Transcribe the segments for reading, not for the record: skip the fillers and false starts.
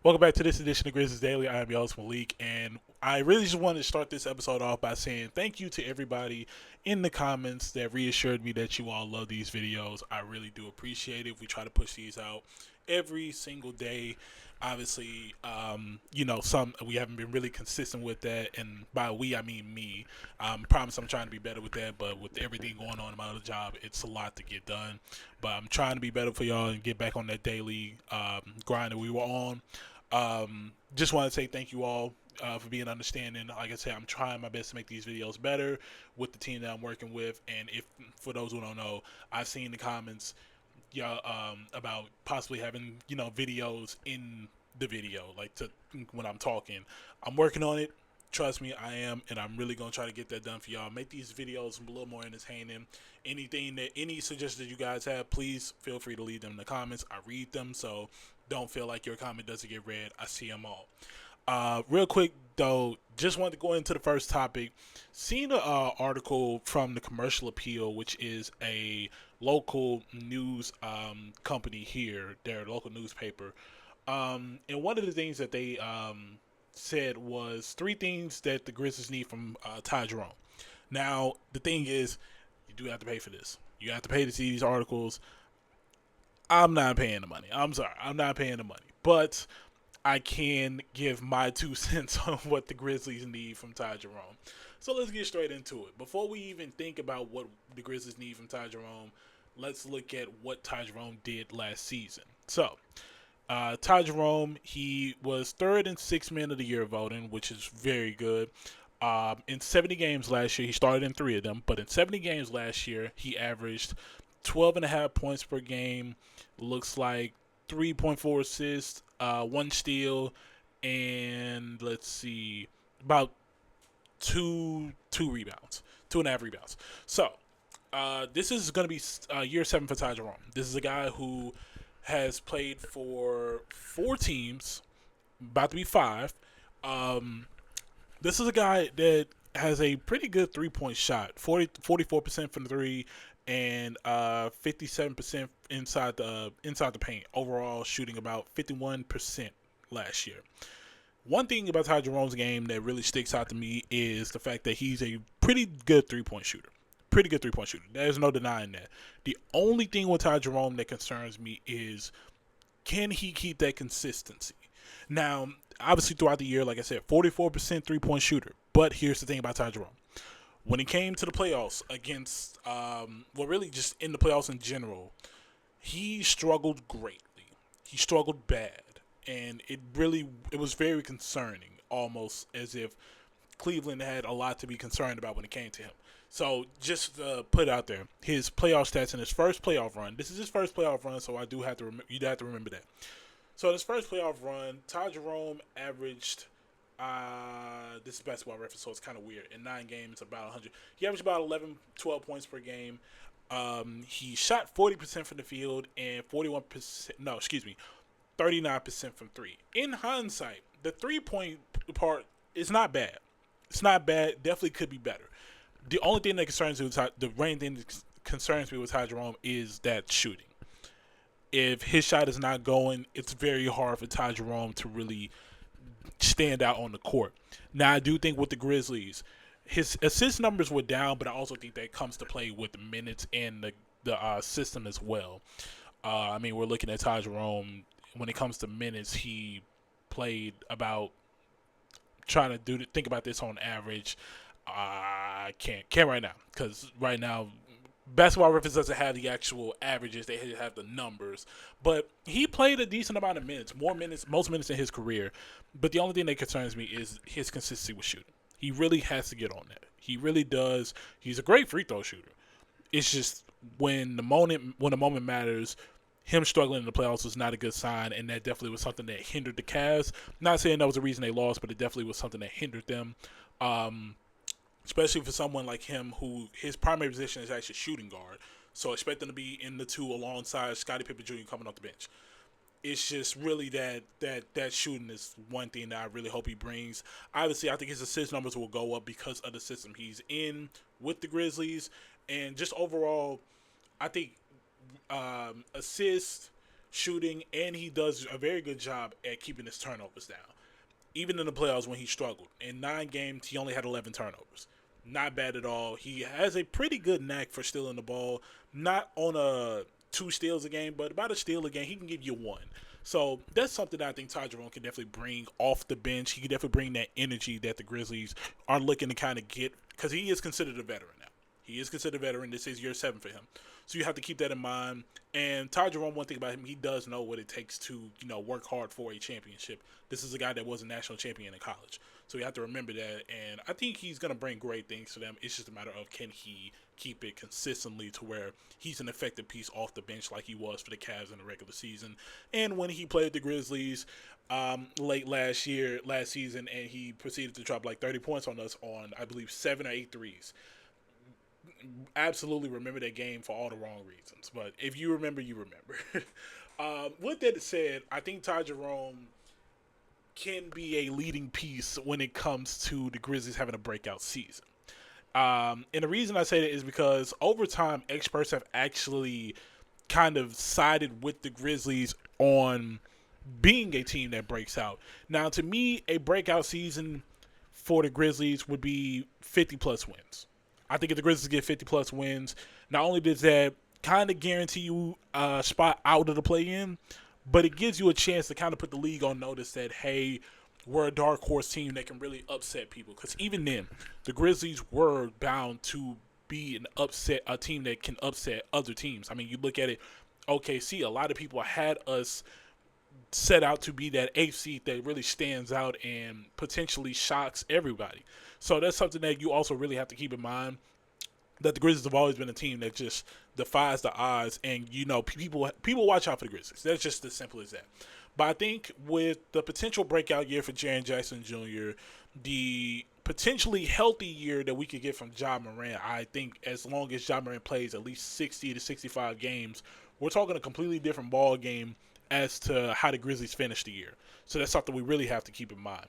Welcome back to this edition of Grizzlies Daily. I am your host Malik, and I really just wanted to start this episode off by saying thank you to everybody in the comments that reassured me that you all love these videos. I really do appreciate it. We try to push these out every single day. Obviously, some we haven't been really consistent with that, and by we I mean me. Promise I'm trying to be better with that, but with everything going on in my other job, it's a lot to get done. But I'm trying to be better for y'all and get back on that daily grind that we were on. Just want to say thank you all for being understanding. Like I said, I'm trying my best to make these videos better with the team that I'm working with. And if for those who don't know, I've seen the comments, about possibly having videos in the video, like to when I'm talking. I'm working on it. Trust me, I am, and I'm really gonna try to get that done for y'all. Make these videos a little more entertaining. Any suggestions you guys have, please feel free to leave them in the comments. I read them, so don't feel like your comment doesn't get read. I see them all. Real quick though, just wanted to go into the first topic. Seen an article from the Commercial Appeal, which is a local news company here, their local newspaper. And one of the things that they said was three things that the Grizzlies need from Ty Jerome. Now, the thing is, you do have to pay for this. You have to pay to see these articles. I'm not paying the money. I'm sorry. I'm not paying the money. But I can give my 2 cents on what the Grizzlies need from Ty Jerome. So let's get straight into it. Before we even think about what the Grizzlies need from Ty Jerome, let's look at what Ty Jerome did last season. So, Ty Jerome, he was third in six man of the year voting, which is very good. In 70 games last year, he started in three of them, but in 70 games last year, he averaged 12.5 points per game. Looks like 3.4 assists, one steal, and let's see, about two rebounds, 2.5 rebounds. So, this is going to be year 7 for Ty Jerome. This is a guy who has played for 4 teams, about to be 5. This is a guy that has a pretty good 3-point shot, 44% from the three, and 57% inside the paint. Overall, shooting about 51% last year. One thing about Ty Jerome's game that really sticks out to me is the fact that he's a pretty good 3-point shooter. Pretty good 3-point shooter. There's no denying that. The only thing with Ty Jerome that concerns me is, can he keep that consistency? Now, obviously throughout the year, like I said, 44% 3-point shooter. But here's the thing about Ty Jerome. When it came to the playoffs against, really just in the playoffs in general, he struggled greatly. He struggled bad. And it was very concerning, almost as if Cleveland had a lot to be concerned about when it came to him. So just put it out there, his playoff stats in his first playoff run. This is his first playoff run, so I do have to you have to remember that. So in his first playoff run, Ty Jerome averaged. This is basketball reference, so it's kind of weird. In 9 games, about 100. He averaged about 11, 12 points per game. He shot 40% from the field and 41%. No, excuse me, 39% from three. In hindsight, the 3-point part is not bad. It's not bad. Definitely could be better. The only thing that concerns me with Ty Jerome is that shooting. If his shot is not going, it's very hard for Ty Jerome to really stand out on the court. Now, I do think with the Grizzlies, his assist numbers were down, but I also think that comes to play with the minutes and the system as well. We're looking at Ty Jerome. When it comes to minutes, he played about, trying to think about this on average. I can't right now, because right now Basketball Reference doesn't have the actual averages; they have the numbers. But he played a decent amount of minutes, most minutes in his career. But the only thing that concerns me is his consistency with shooting. He really has to get on that. He really does. He's a great free throw shooter. It's just when the moment matters, him struggling in the playoffs was not a good sign, and that definitely was something that hindered the Cavs. Not saying that was the reason they lost, but it definitely was something that hindered them. Especially for someone like him, who his primary position is actually shooting guard. So expect him to be in the two alongside Scottie Pippen Jr. coming off the bench. It's just really that shooting is one thing that I really hope he brings. Obviously, I think his assist numbers will go up because of the system he's in with the Grizzlies. And just overall, I think assists, shooting, and he does a very good job at keeping his turnovers down. Even in the playoffs when he struggled. In 9 games, he only had 11 turnovers. Not bad at all. He has a pretty good knack for stealing the ball. Not on a 2 steals a game, but about a steal a game. He can give you 1. So that's something that I think Ty Jerome can definitely bring off the bench. He can definitely bring that energy that the Grizzlies are looking to kind of get, because he is considered a veteran now. He is considered a veteran. This is year 7 for him. So you have to keep that in mind. And Ty Jerome, one thing about him, he does know what it takes to, work hard for a championship. This is a guy that was a national champion in college. So you have to remember that. And I think he's going to bring great things to them. It's just a matter of, can he keep it consistently to where he's an effective piece off the bench like he was for the Cavs in the regular season. And when he played the Grizzlies late last season, and he proceeded to drop like 30 points on us on, I believe, 7 or 8 threes. Absolutely remember that game for all the wrong reasons. But if you remember, you remember. With that said, I think Ty Jerome can be a leading piece when it comes to the Grizzlies having a breakout season. And the reason I say that is because over time, experts have actually kind of sided with the Grizzlies on being a team that breaks out. Now, to me, a breakout season for the Grizzlies would be 50-plus wins. I think if the Grizzlies get 50-plus wins, not only does that kind of guarantee you a spot out of the play-in, but it gives you a chance to kind of put the league on notice that, hey, we're a dark horse team that can really upset people. Because even then, the Grizzlies were bound to be a team that can upset other teams. I mean, you look at it, OKC, a lot of people had us set out to be that 8th seed that really stands out and potentially shocks everybody. So that's something that you also really have to keep in mind, that the Grizzlies have always been a team that just defies the odds, and people watch out for the Grizzlies. That's just as simple as that. But I think with the potential breakout year for Jaren Jackson Jr., the potentially healthy year that we could get from Ja Morant, I think as long as Ja Morant plays at least 60 to 65 games, we're talking a completely different ball game as to how the Grizzlies finish the year. So that's something we really have to keep in mind.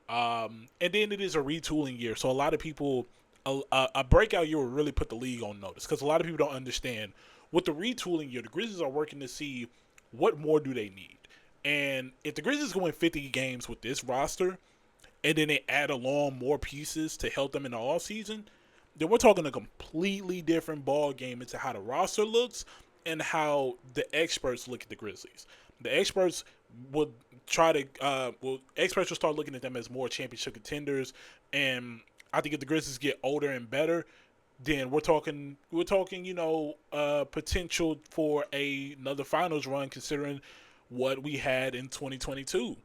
And then it is a retooling year. So a lot of people, a breakout year will really put the league on notice, because a lot of people don't understand. With the retooling year, the Grizzlies are working to see what more do they need. And if the Grizzlies go win 50 games with this roster, and then they add along more pieces to help them in the offseason, then we're talking a completely different ball game into how the roster looks and how the experts look at the Grizzlies. The experts will experts will start looking at them as more championship contenders. And I think if the Grizzlies get older and better, then we're talking, potential for another finals run, considering what we had in 2022.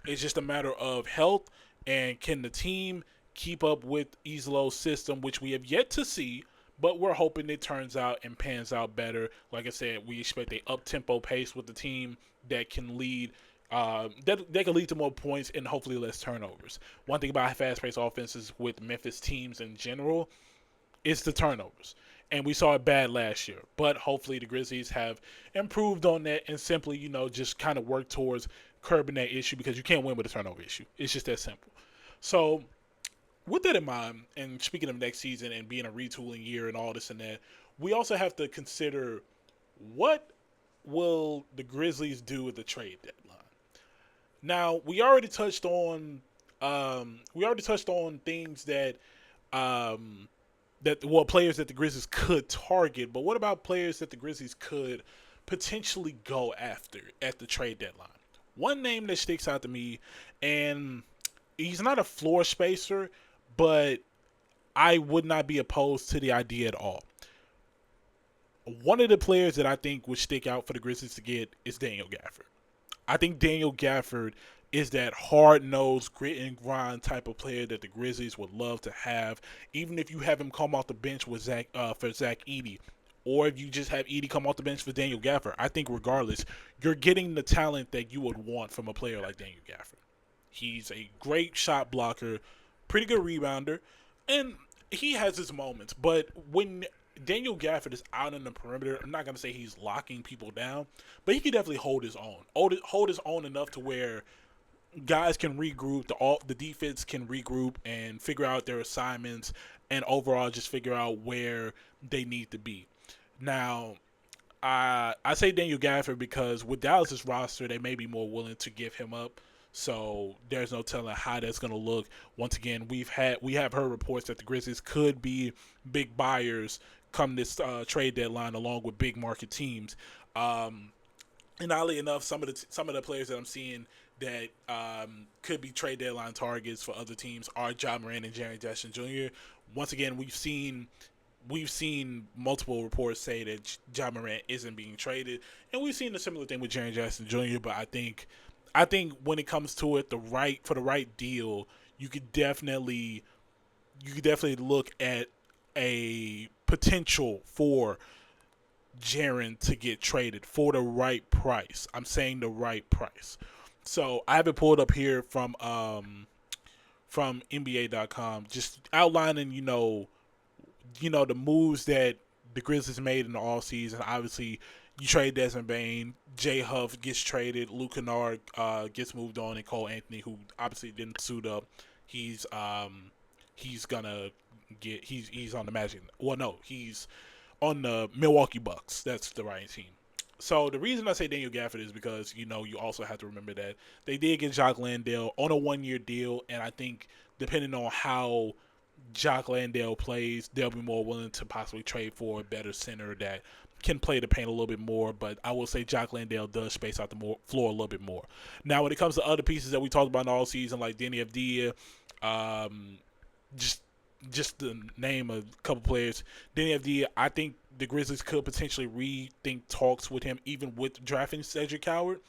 It's just a matter of health, and can the team keep up with Izlo's system, which we have yet to see, but we're hoping it turns out and pans out better. Like I said, we expect a up-tempo pace with the team that can lead that can lead to more points and hopefully less turnovers. One thing about fast-paced offenses with Memphis teams in general is the turnovers. And we saw it bad last year. But hopefully the Grizzlies have improved on that and simply, just kind of work towards curbing that issue, because you can't win with a turnover issue. It's just that simple. So with that in mind, and speaking of next season and being a retooling year and all this and that, we also have to consider, what will the Grizzlies do with the trade deadline? Now, we already touched on things that players that the Grizzlies could target, but what about players that the Grizzlies could potentially go after at the trade deadline? One name that sticks out to me, and he's not a floor spacer, but I would not be opposed to the idea at all. One of the players that I think would stick out for the Grizzlies to get is Daniel Gafford. I think Daniel Gafford is that hard-nosed, grit and grind type of player that the Grizzlies would love to have, even if you have him come off the bench with Zach Edey, or if you just have Edey come off the bench for Daniel Gafford. I think regardless, you're getting the talent that you would want from a player like Daniel Gafford. He's a great shot blocker, pretty good rebounder, and he has his moments. But when Daniel Gafford is out in the perimeter, I'm not going to say he's locking people down, but he can definitely hold his own. Hold his own enough to where guys can regroup, the defense can regroup and figure out their assignments, and overall just figure out where they need to be. Now, I say Daniel Gafford because with Dallas's roster, they may be more willing to give him up. So there's no telling how that's going to look. Once again, we have heard reports that the Grizzlies could be big buyers come this trade deadline, along with big market teams. And oddly enough, some of the players that I'm seeing that could be trade deadline targets for other teams are Ja Morant and Jaren Jackson Jr. Once again, we've seen multiple reports say that Ja Morant isn't being traded, and we've seen a similar thing with Jaren Jackson Jr. But I think when it comes to it, for the right deal, you could definitely look at a potential for Jaren to get traded for the right price. I'm saying the right price. So I have it pulled up here from NBA.com, just outlining the moves that the Grizzlies made in the offseason. Obviously, you trade Desmond Bane, Jay Huff gets traded, Luke Kennard gets moved on, and Cole Anthony, who obviously didn't suit up, he's gonna he's on the Magic. Well, no, he's on the Milwaukee Bucks. That's the right team. So the reason I say Daniel Gafford is because you also have to remember that they did get Jock Landale on a 1-year deal, and I think depending on how Jock Landale plays, they'll be more willing to possibly trade for a better center that can play the paint a little bit more. But I will say Jock Landale does space out the floor a little bit more. Now, when it comes to other pieces that we talked about all season, like Denny Avdia, just to name a couple players, Denny Avdia, I think the Grizzlies could potentially rethink talks with him, even with drafting Cedric Howard.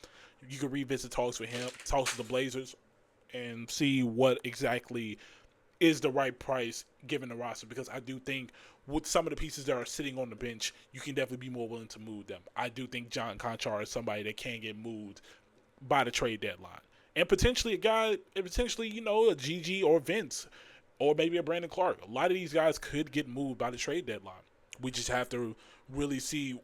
You could revisit talks with him, talks with the Blazers, and see what exactly is the right price given the roster, because I do think with some of the pieces that are sitting on the bench, you can definitely be more willing to move them. I do think John Conchar is somebody that can get moved by the trade deadline. And potentially a GG or Vince, or maybe a Brandon Clark. A lot of these guys could get moved by the trade deadline. We just have to really see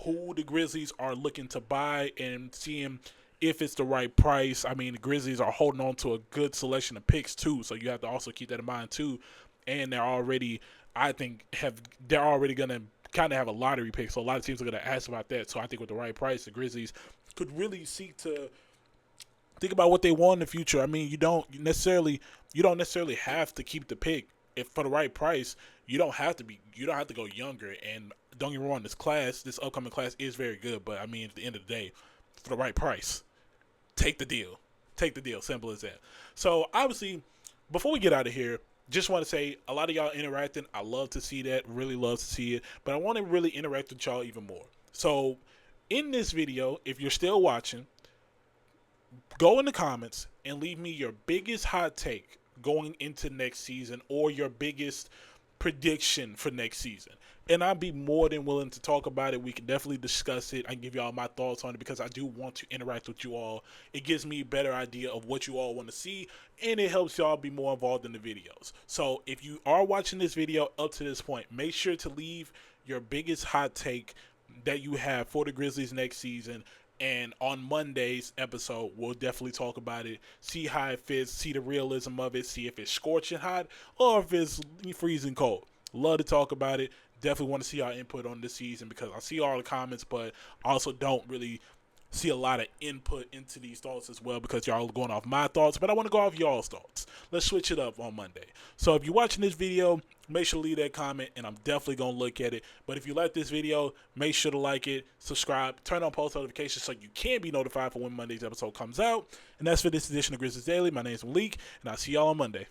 who the Grizzlies are looking to buy and seeing if it's the right price. I mean, the Grizzlies are holding on to a good selection of picks too, so you have to also keep that in mind too. And they're already going to kind of have a lottery pick, so a lot of teams are going to ask about that. So I think with the right price, the Grizzlies could really seek to think about what they want in the future. I mean, you don't necessarily have to keep the pick if for the right price. You don't have to go younger. And don't get me wrong, this upcoming class is very good. But I mean, at the end of the day, for the right price, take the deal. Simple as that. So obviously, before we get out of here, just want to say a lot of y'all interacting. I love to see that. Really love to see it. But I want to really interact with y'all even more. So in this video, if you're still watching, go in the comments and leave me your biggest hot take going into next season, or your biggest prediction for next season. And I'd be more than willing to talk about it. We can definitely discuss it. I can give y'all my thoughts on it because I do want to interact with you all. It gives me a better idea of what you all want to see, and it helps y'all be more involved in the videos. So if you are watching this video up to this point, make sure to leave your biggest hot take that you have for the Grizzlies next season. And on Monday's episode, we'll definitely talk about it, see how it fits, see the realism of it, see if it's scorching hot or if it's freezing cold. Love to talk about it. Definitely want to see our input on this season because I see all the comments, but I also don't really see a lot of input into these thoughts as well because y'all are going off my thoughts, but I want to go off y'all's thoughts. Let's switch it up on Monday. So if you're watching this video, make sure to leave that comment, and I'm definitely going to look at it. But if you like this video, make sure to like it, subscribe, turn on post notifications so you can be notified for when Monday's episode comes out. And that's for this edition of Grizzlies Daily. My name is Melek, and I'll see y'all on Monday.